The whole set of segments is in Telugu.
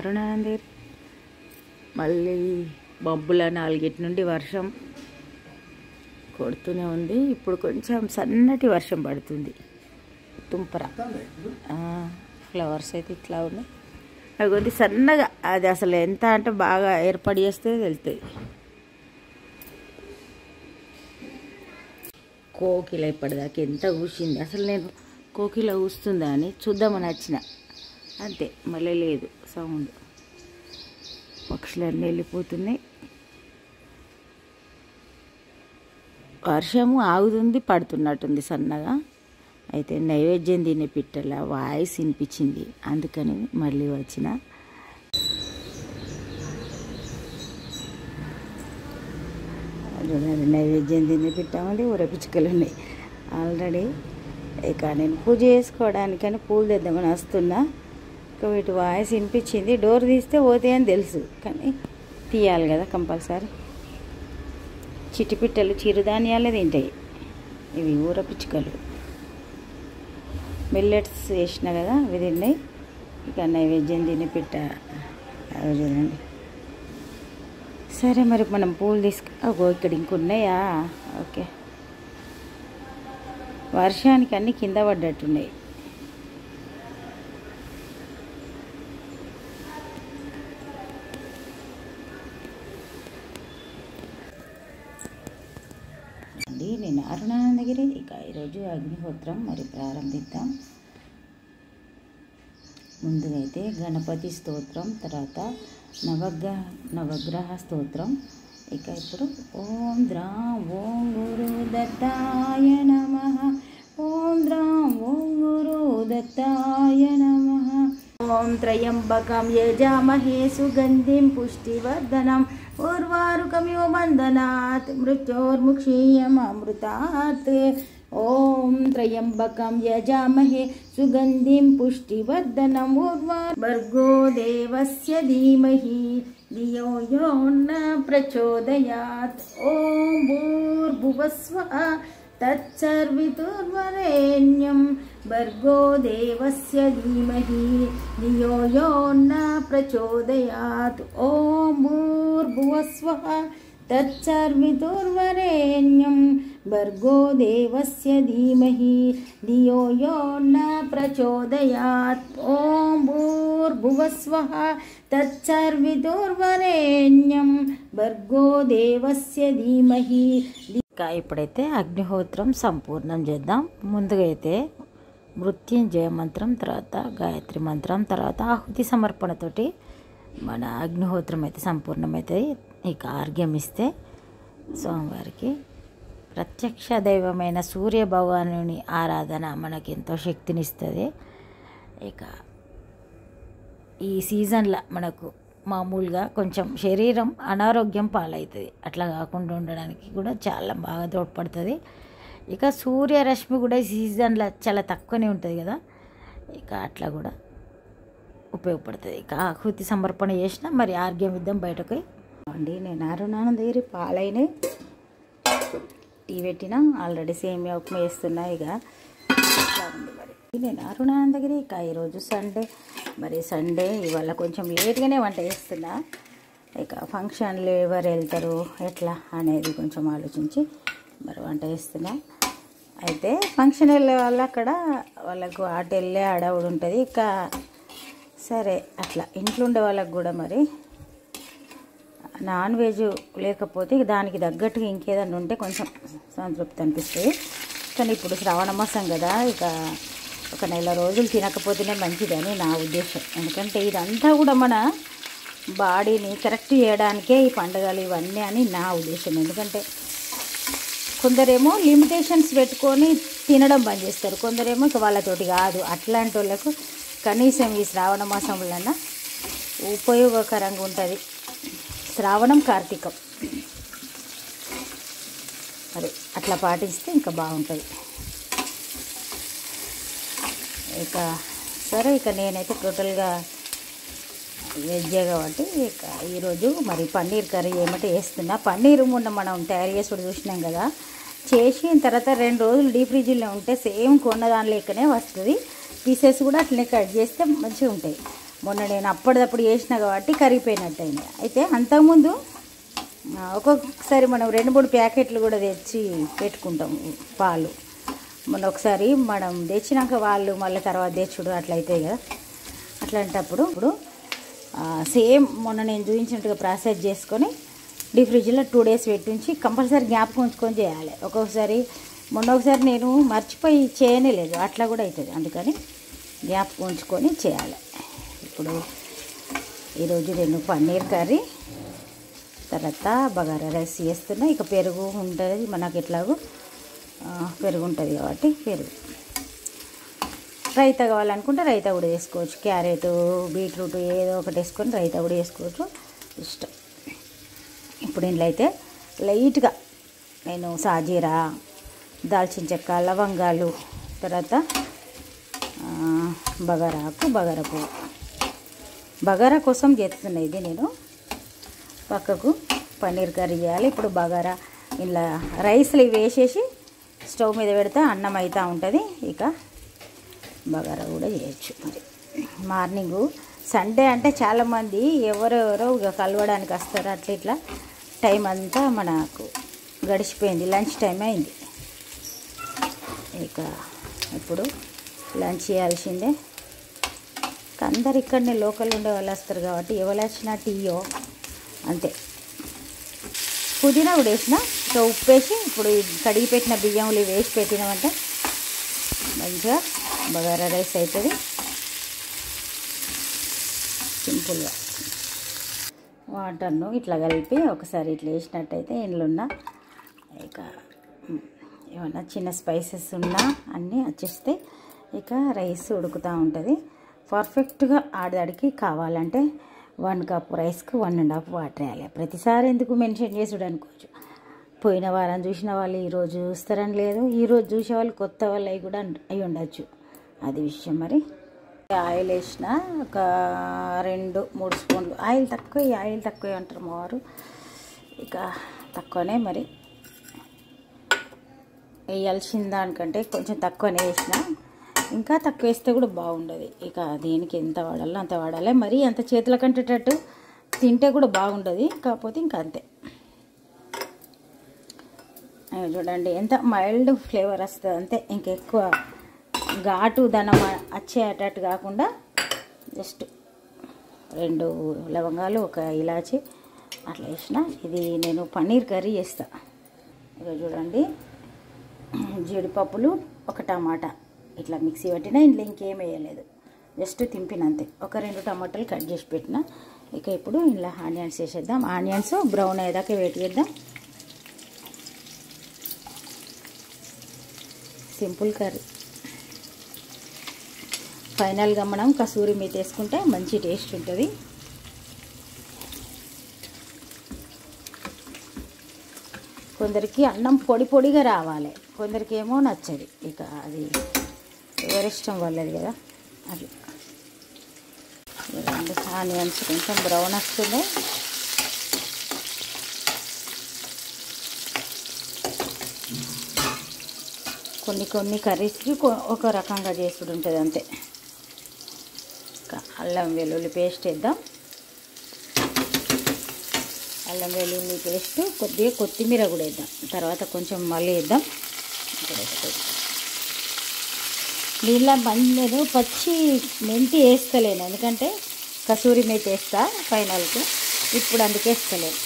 అరుణానంది మళ్ళీ మబ్బుల 4 నుండి వర్షం కొడుతూనే ఉంది. ఇప్పుడు కొంచెం సన్నటి వర్షం పడుతుంది. తుంపర ఫ్లవర్స్ అయితే ఇట్లా ఉన్నాయి. అవి కొద్ది సన్నగా, అది అసలు ఎంత అంటే బాగా ఏర్పాటు చేస్తే వెళ్తుంది. కోకిల ఇప్పటిదాకా ఎంత కూసింది. అసలు నేను కోకిల కూస్తుందా అని చూద్దామని వచ్చిన, అంతే మళ్ళీ లేదు సౌండ్. పక్షులన్నీ వెళ్ళిపోతున్నాయి. వర్షము ఆగుతుంది, పడుతున్నట్టుంది సన్నగా. అయితే నైవేద్యం తినే పిట్టల వాయిస్ వినిపించింది, అందుకని మళ్ళీ వచ్చిన. నైవేద్యం తినే పిట్టామని ఊరపిచ్చుకలు ఉన్నాయి ఆల్రెడీ. ఇక నేను పూజ చేసుకోవడానికని పూలు తెద్దామని వస్తున్నా. ఇక వీటి వాయిస్ వినిపించింది. డోర్ తీస్తే పోతాయి అని తెలుసు, కానీ తీయాలి కదా కంపల్సరీ. చిటిపిట్టలు చిరుధాన్యాలే తింటాయి. ఇవి ఊరపిచ్చుకలు మిల్లెట్స్ వేసిన కదా, అవి తిన్నాయి. ఇక నైవేద్యం తిని పిట్ట అవి చూడండి. సరే మరి మనం పూలు అగో ఇక్కడ ఇంకున్నాయా? ఓకే, వర్షానికి అన్నీ కింద పడ్డట్టున్నాయి. నేను అరుణానందగిరి. ఇక ఈరోజు అగ్నిహోత్రం మరి ప్రారంభిద్దాం. ముందుగా అయితే గణపతి స్తోత్రం, తర్వాత నవగ్రహ స్తోత్రం. ఇక ఇప్పుడు ఓం ద్రాం ఓం గురు దత్తాయ నమః, ఓం ద్రాం ఓం గురు దత్తాయ నమః. ఓం త్రయంబకం యజామహే సుగంధిం పుష్టివర్ధనం ఉర్వారుకమివ బంధనాత్ మృత్యోర్ముక్షీయమామృతాత్. ఓం త్రయంబకం యజామహే సుగంధిం పుష్టివర్ధనం భర్గో దేవస్య ధీమహి ధియో యో న ప్రచోదయాత్. ఓం భూర్భువస్వః తత్సర్వితుర్వరేణ్యం భర్గో దేవస్య ధీమహి ధియో యో న ప్రచోదయాత్. ఓం భూర్భువస్వః తత్సర్వితుర్వరేణ్యం భర్గో దేవస్య ధీమహి ధియో యో న ప్రచోదయాత్. ఓం భూర్భువస్వః తత్సర్వితుర్వరేణ్యం భర్గో దేవస్య ధీమహి. ఇప్పుడైతే అగ్నిహోత్రం సంపూర్ణం చేద్దాం. ముందుగా అయితే మృత్యుంజయ మంత్రం, తర్వాత గాయత్రి మంత్రం, తర్వాత ఆహుతి సమర్పణతోటి మన అగ్నిహోత్రం అయితే సంపూర్ణమవుతుంది. ఇక ఆర్ఘ్యం ఇస్తే స్వామివారికి ప్రత్యక్ష దైవమైన సూర్య భగవానుని ఆరాధన మనకి ఎంతో శక్తినిస్తుంది. ఇక ఈ సీజన్లో మనకు మామూలుగా కొంచెం శరీరం అనారోగ్యం పాలవుతుంది, అట్లా కాకుండా ఉండడానికి కూడా చాలా బాగా తోడ్పడుతుంది. ఇక సూర్యరశ్మి కూడా ఈ సీజన్లో చాలా తక్కువనే ఉంటుంది కదా, ఇక అట్లా కూడా ఉపయోగపడుతుంది. ఇక ఆహుతి సమర్పణ చేసిన మరి ఆర్ఘ్యం ఇద్దాం బయటకు అండి. నేను అరుణానందగిరి పాలైన టీ పెట్టిన, ఆల్రెడీ సేమియా ఉప్మా వేస్తున్నా. ఇక అట్లా ఉంది మరి. నేను అరుణానందగిరి. ఇక ఈరోజు సండే, మరి సండే ఇవాళ కొంచెం లేట్గానే వంట చేస్తున్నా. ఇక ఫంక్షన్లు ఎవరు వెళ్తారు ఎట్లా అనేది కొంచెం ఆలోచించి మరి వంట చేస్తున్నా. అయితే ఫంక్షన్ వెళ్ళే వాళ్ళు అక్కడ వాళ్ళకు అటు వెళ్ళే అడవుడు ఉంటుంది. ఇక సరే అట్లా ఇంట్లో ఉండే వాళ్ళకు కూడా మరి నాన్ వెజ్ లేకపోతే దానికి తగ్గట్టుగా ఇంకేదన్నా ఉంటే కొంచెం సంతృప్తి అనిపిస్తుంది. కానీ ఇప్పుడు శ్రావణ మాసం కదా, ఇక ఒక 1 నెల రోజులు తినకపోతేనే మంచిదని నా ఉద్దేశం. ఎందుకంటే ఇదంతా కూడా మన బాడీని కరెక్ట్ చేయడానికే ఈ పండుగలు ఇవన్నీ అని నా ఉద్దేశం. ఎందుకంటే కొందరేమో లిమిటేషన్స్ పెట్టుకొని తినడం బంద్ చేస్తారు, కొందరేమో ఇక వాళ్ళతోటి కాదు. అట్లాంటి వాళ్ళకు కనీసం ఈ శ్రావణ మాసంలో ఉపయోగకరంగా ఉంటుంది. శ్రావణం కార్తీకం మరి అట్లా పాటిస్తే ఇంకా బాగుంటుంది. ఇక సరే, ఇక నేనైతే టోటల్గా వెజ్జే కాబట్టి ఇక ఈరోజు మరి పన్నీర్ కర్రీ ఏమంటే వేస్తున్నా. పన్నీరు మొన్న మనం తయారు చేసుడు చూసినాం కదా, చేసిన తర్వాత 2 రోజులు డీప్ ఫ్రిడ్జ్లో ఉంటే సేమ్ కొన్న దాని లెక్కనే వస్తుంది. పీసెస్ కూడా అట్లనే కట్ చేస్తే మంచిగా ఉంటాయి. మొన్న నేను అప్పటిదప్పుడు చేసిన కాబట్టి కరిగిపోయినట్టు అయింది. అయితే అంతకుముందు ఒక్కొక్కసారి మనం 2-3 ప్యాకెట్లు కూడా తెచ్చి పెట్టుకుంటాం పాలు. మొన్న ఒకసారి మనం తెచ్చినాక వాళ్ళు మళ్ళీ తర్వాత తెచ్చుడు అట్లా అవుతాయి కదా. అట్లాంటప్పుడు ఇప్పుడు సేమ్ మొన్న నేను చూపించినట్టుగా ప్రాసెస్ చేసుకొని డీప్ ఫ్రిడ్జ్లో 2 days పెట్టుంచి కంపల్సరీ జ్ఞాపకం ఉంచుకొని చేయాలి. ఒక్కొక్కసారి మొన్న ఒకసారి నేను మర్చిపోయి చేయనే లేదు, అట్లా కూడా అవుతుంది. అందుకని జ్ఞాపకం ఉంచుకొని చేయాలి. ఇప్పుడు ఈరోజు నేను పన్నీర్ కర్రీ తర్వాత బగారా రైస్ చేస్తున్నా. ఇక పెరుగు ఉంటుంది మనకు, ఎట్లాగో పెరుగు ఉంటుంది కాబట్టి పెరుగు. రైతా కావాలనుకుంటే రైతా కూడా వేసుకోవచ్చు. క్యారెట్, బీట్రూట్ ఏదో ఒకటి వేసుకొని రైతా కూడా వేసుకోవచ్చు, ఇష్టం. ఇప్పుడు ఇంట్లో అయితే లైట్గా నేను సాజీరా, దాల్చిన చెక్క, లవంగాలు, తర్వాత బగారాకు, బగారా పువ్వు, బగారా కోసం చేస్తున్నాయి ఇది. నేను పక్కకు పన్నీర్ కర్రీ చేయాలి. ఇప్పుడు బగారా ఇలా రైస్లు ఇవి వేసేసి స్టవ్ మీద పెడితే అన్నం అవుతూ ఉంటుంది. ఇక బగారా కూడా చేయొచ్చు. మరి మార్నింగు సండే అంటే చాలామంది ఎవరెవరో ఇక కలవడానికి వస్తారు. అట్లా ఇట్లా టైం అంతా మనకు గడిచిపోయింది, లంచ్ టైం అయింది. ఇక ఇప్పుడు లంచ్ చేయాల్సిందే. అందరు ఇక్కడనే లోకల్ ఉండే వాళ్ళు వస్తారు కాబట్టి ఎవరు వచ్చినా టీయో అంతే. పుదీనా కూడా వేసిన, ఇంకా ఉప్పు వేసి ఇప్పుడు కడిగి పెట్టిన బియ్యంలు వేసి పెట్టినామంటే మంచిగా బగారా రైస్ అవుతుంది సింపుల్గా. వాటర్ను ఇట్లా కలిపి ఒకసారి ఇట్లా వేసినట్టయితే ఇందులో ఉన్న ఇక ఏమన్నా చిన్న స్పైసెస్ ఉన్నా అన్నీ వచ్చేస్తే ఇక రైస్ ఉడుకుతూ ఉంటుంది. పర్ఫెక్ట్గా ఆడదాడికి కావాలంటే 1 cup రైస్కి 1.5 వాటర్ వేయాలి. ప్రతిసారి ఎందుకు మెన్షన్ చేసుడు అనుకోవచ్చు. పోయిన వారం చూసిన వాళ్ళు ఈరోజు చూస్తారని లేదు, ఈరోజు చూసే వాళ్ళు కొత్త వాళ్ళు అవి కూడా అయి ఉండొచ్చు, అది విషయం. మరి ఆయిల్ వేసిన ఒక 2-3 స్పూన్లు ఆయిల్ తక్కువ, ఈ ఆయిల్ తక్కువ అంటారు మా వారు, ఇక తక్కువనే. మరి వేయాల్సిన దానికంటే కొంచెం తక్కువనే వేసిన, ఇంకా తక్కువ వేస్తే కూడా బాగుండదు. ఇక దీనికి ఎంత వాడాలో అంత వాడాలి. మరి అంత చేతుల కంటేటట్టు తింటే కూడా బాగుండదు, కాకపోతే ఇంకా అంతే. చూడండి ఎంత మైల్డ్ ఫ్లేవర్ వస్తుంది అంతే, ఇంకెక్కువ ఘాటు దనం వచ్చేటట్టు కాకుండా జస్ట్ 2 లవంగాలు, 1 ఇలాచి అట్లా వేసిన. ఇది నేను పన్నీర్ కర్రీ చేస్తా. ఇక చూడండి జీడిపప్పులు, 1 టమాటా ఇట్లా మిక్సీ పెట్టినా, ఇంట్లో ఇంకేం వేయలేదు, జస్ట్ తింపిన అంతే. 1-2 టమాటాలు కట్ చేసి పెట్టిన. ఇక ఇప్పుడు ఇలా ఆనియన్స్ వేసేద్దాం. ఆనియన్స్ బ్రౌన్ అయ్యేదాకా వెయిట్ చేద్దాం. Simple curry. ఫైనల్గా మనం కసూరి మేతి వేసుకుంటే మంచి టేస్ట్ ఉంటుంది. కొందరికి అన్నం పొడి పొడిగా రావాలి, కొందరికి ఏమో నచ్చదు. ఇక అది ఎవరిష్టం వాళ్ళది కదా. అది ఆనియన్స్ కొంచెం బ్రౌన్ వస్తుంది. కొన్ని కర్రీస్కి ఒక రకంగా చేసుడు ఉంటుంది అంతే. అల్లం వెల్లుల్లి పేస్ట్ వేద్దాం. అల్లం వెల్లుల్లి పేస్ట్, కొద్దిగా కొత్తిమీర కూడా వేద్దాం. తర్వాత కొంచెం మళ్ళీ వేద్దాం. దీనిలో నేను పచ్చి మెంతి వేస్తలేను, ఎందుకంటే కసూరి మేతి వేస్తా ఫైనల్కి, ఇప్పుడు అందుకే వేస్తలేను.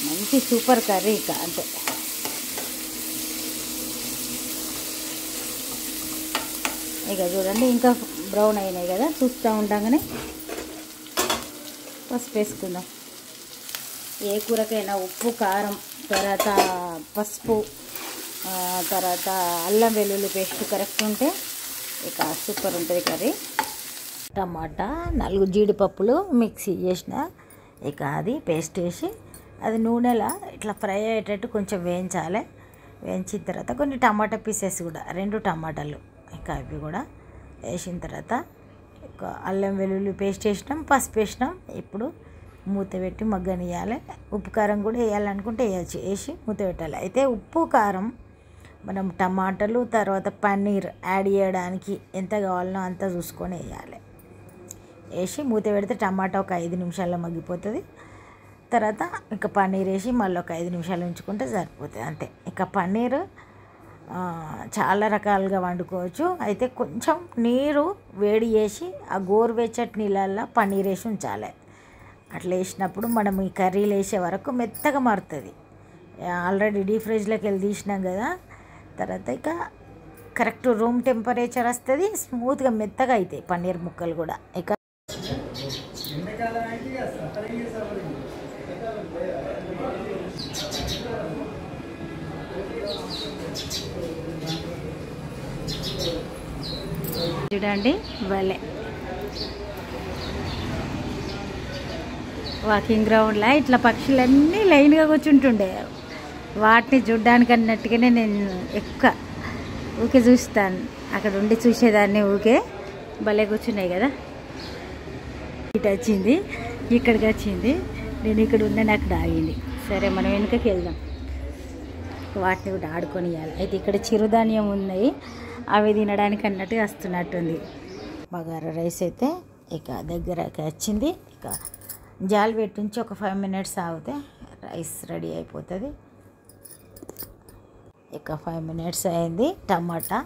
మంచి సూపర్ కర్రీ ఇక అంతే. ఇక చూడండి ఇంకా బ్రౌన్ అయినాయి కదా, చూస్తూ ఉండగానే పసుపు వేసుకుందాం. ఏ కూరకైనా ఉప్పు, కారం, తర్వాత పసుపు, తర్వాత అల్లం వెల్లుల్లి పేస్ట్ కరెక్ట్ ఉంటే ఇక సూపర్ ఉంటుంది కర్రీ. టమాటా 4 జీడిపప్పులు మిక్సీ చేసిన, ఇక అది పేస్ట్ వేసి అది నూనెలో ఇట్లా ఫ్రై అయ్యేటట్టు కొంచెం వేయించాలి. వేయించిన తర్వాత కొన్ని టమాటా పీసెస్ కూడా 2 టమాటాలు ఇక అవి కూడా వేసిన తర్వాత ఇక అల్లం వెల్లుల్లి పేస్ట్ వేసినాం, పసుపు వేసినాం. ఇప్పుడు మూత పెట్టి మగ్గనియాలి. ఉప్పు కారం కూడా వేయాలనుకుంటే వేయచ్చు, వేసి మూత పెట్టాలి. అయితే ఉప్పు కారం మనం టమాటాలు తర్వాత పన్నీర్ యాడ్ చేయడానికి ఎంత కావాలనో అంత చూసుకొని వేయాలి. వేసి మూత పెడితే టమాటా ఒక 5 నిమిషాల్లో మగ్గిపోతుంది. తర్వాత ఇంకా పన్నీర్ వేసి మళ్ళీ ఒక 5 నిమిషాలు ఉంచుకుంటే సరిపోతుంది, అంతే. ఇంకా పన్నీర్ చాలా రకాలుగా వండుకోవచ్చు. అయితే కొంచెం నీరు వేడి చేసి ఆ గోరువెచ్చటి నీళ్ళల్లో పన్నీర్ వేసి ఉంచాలి. అట్లా వేసినప్పుడు మనం ఈ కర్రీలు వేసే వరకు మెత్తగా మారుతుంది. ఆల్రెడీ డీప్ ఫ్రిడ్జ్లోకి వెళ్ళి తీసినాం కదా, తర్వాత ఇక కరెక్ట్ రూమ్ టెంపరేచర్ వస్తుంది, స్మూత్గా మెత్తగా అవుతాయి పన్నీర్ ముక్కలు కూడా. ఇక చూడండి భలే వాకింగ్ గ్రౌండ్లో ఇట్లా పక్షులన్నీ లైన్గా కూర్చుంటుండే. వాటిని చూడ్డానికి అన్నట్టుగానే నేను ఎక్కువ ఊకే చూస్తాను, అక్కడ ఉండి చూసేదాన్ని. ఊకే భలే కూర్చున్నాయి కదా. ఇటు వచ్చింది, ఇక్కడికి వచ్చింది, నేను ఇక్కడ ఉన్నాను, అక్కడ ఆగింది. సరే మనం వెనుకకి వెళ్దాం, వాటిని కూడా ఆడుకొని ఇవ్వాలి. అయితే ఇక్కడ చిరుధాన్యం ఉన్నాయి, అవి తినడానికి అన్నట్టు వస్తున్నట్టుంది. బగారా రైస్ అయితే ఇక దగ్గరకి వచ్చింది. ఇక జాలి పెట్టించి ఒక 5 మినిట్స్ ఆగితే రైస్ రెడీ అయిపోతుంది. ఇక 5 మినిట్స్ అయింది. టమాటా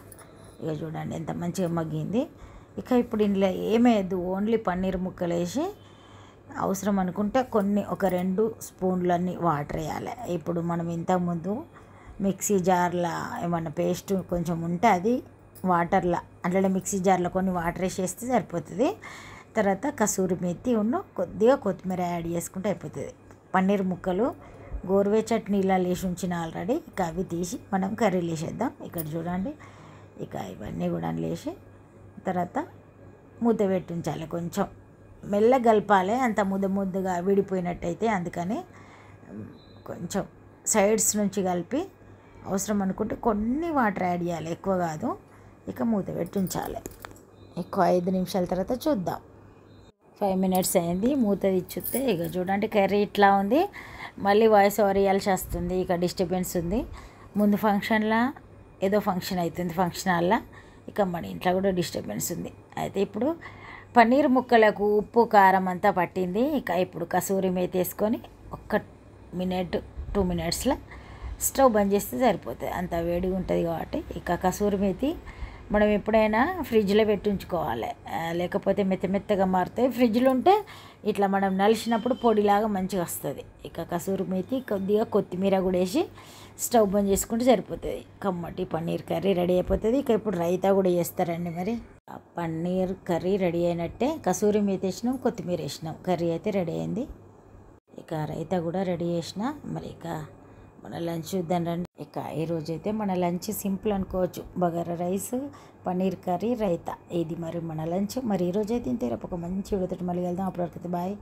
ఇక చూడండి ఎంత మంచిగా మగ్గింది. ఇక ఇప్పుడు ఇందులో ఏమేయద్దు, ఓన్లీ పన్నీర్ ముక్కలు వేసి అవసరం అనుకుంటే కొన్ని ఒక 2 స్పూన్లన్నీ వాటర్ వేయాలి. ఇప్పుడు మనం ఇంతకుముందు మిక్సీ జార్లో ఏమన్నా పేస్ట్ కొంచెం ఉంటే అది వాటర్లో అట్లనే మిక్సీ జార్లో కొన్ని వాటర్ వేసేస్తే సరిపోతుంది. తర్వాత కసూరి మెత్తి కొద్దిగా కొత్తిమీర యాడ్ చేసుకుంటే అయిపోతుంది. పన్నీర్ ముక్కలు గోరువెచ్చటి నీళ్ళలో వేసి ఉంచిన ఆల్రెడీ. ఇక అవి తీసి మనం కర్రీలు వేసేద్దాం. ఇక్కడ చూడండి, ఇక ఇవన్నీ కూడా వేసి తర్వాత మూత పెట్టి ఉంచాలి. కొంచెం మెల్లగా కలపాలి, అంత ముద్దగా విడిపోయినట్టయితే. అందుకని కొంచెం సైడ్స్ నుంచి కలిపి అవసరం అనుకుంటే కొన్ని వాటర్ యాడ్ చేయాలి, ఎక్కువ కాదు. ఇక మూత పెట్టి ఉంచాలి. ఎక్కువ 5 నిమిషాల తర్వాత చూద్దాం. 5 మినిట్స్ అయింది, మూత తెచ్చితే ఇక చూడండి కర్రీ ఇట్లా ఉంది. మళ్ళీ వాయిస్ ఓవర్ ఇవ్వాల్సి వస్తుంది, ఇక డిస్టర్బెన్స్ ఉంది. ముందు ఫంక్షన్లో ఏదో ఫంక్షన్ అవుతుంది, ఫంక్షన్ హాల్లో. ఇక మన ఇంట్లో కూడా డిస్టర్బెన్స్ ఉంది. అయితే ఇప్పుడు పన్నీర్ ముక్కలకు ఉప్పు కారం అంతా పట్టింది. ఇక ఇప్పుడు కసూరి మేతి వేసుకొని 1 మినిట్ 2 మినిట్స్లో స్టవ్ బంద్ చేస్తే సరిపోతుంది, అంత వేడిగా ఉంటుంది కాబట్టి. ఇక కసూరి మేతి మనం ఎప్పుడైనా ఫ్రిడ్జ్లో పెట్టి ఉంచుకోవాలి, లేకపోతే మెత్తగా మారుతాయి. ఫ్రిడ్జ్లో ఉంటే ఇట్లా మనం నలిసినప్పుడు పొడిలాగా మంచిగా వస్తుంది. ఇక కసూరి మేతి కొద్దిగా కొత్తిమీర కూడా వేసి స్టవ్ బంద్ చేసుకుంటే సరిపోతుంది. కమ్మటి పన్నీర్ కర్రీ రెడీ అయిపోతుంది. ఇక ఇప్పుడు రైతా కూడా చేస్తారండి. మరి పన్నీర్ కర్రీ రెడీ అయినట్టే. కసూరి మేతి వేసినాం, కొత్తిమీర వేసినాం, కర్రీ అయితే రెడీ అయింది. ఇక రైతా కూడా రెడీ చేసిన. మరి ఇక మన లంచ్ చూద్దాం రండి. ఇక ఈరోజు అయితే మన లంచ్ సింపుల్ అనుకోవచ్చు, బగారా రైస్, పన్నీర్ కర్రీ, రైతా. ఇది మరి మన లంచ్. మరి ఈరోజు అయితే ఇంతే. రేపు ఒక మంచి వీడియోతో మళ్ళీ వెళ్దాం. అప్పటివరకు బాయ్.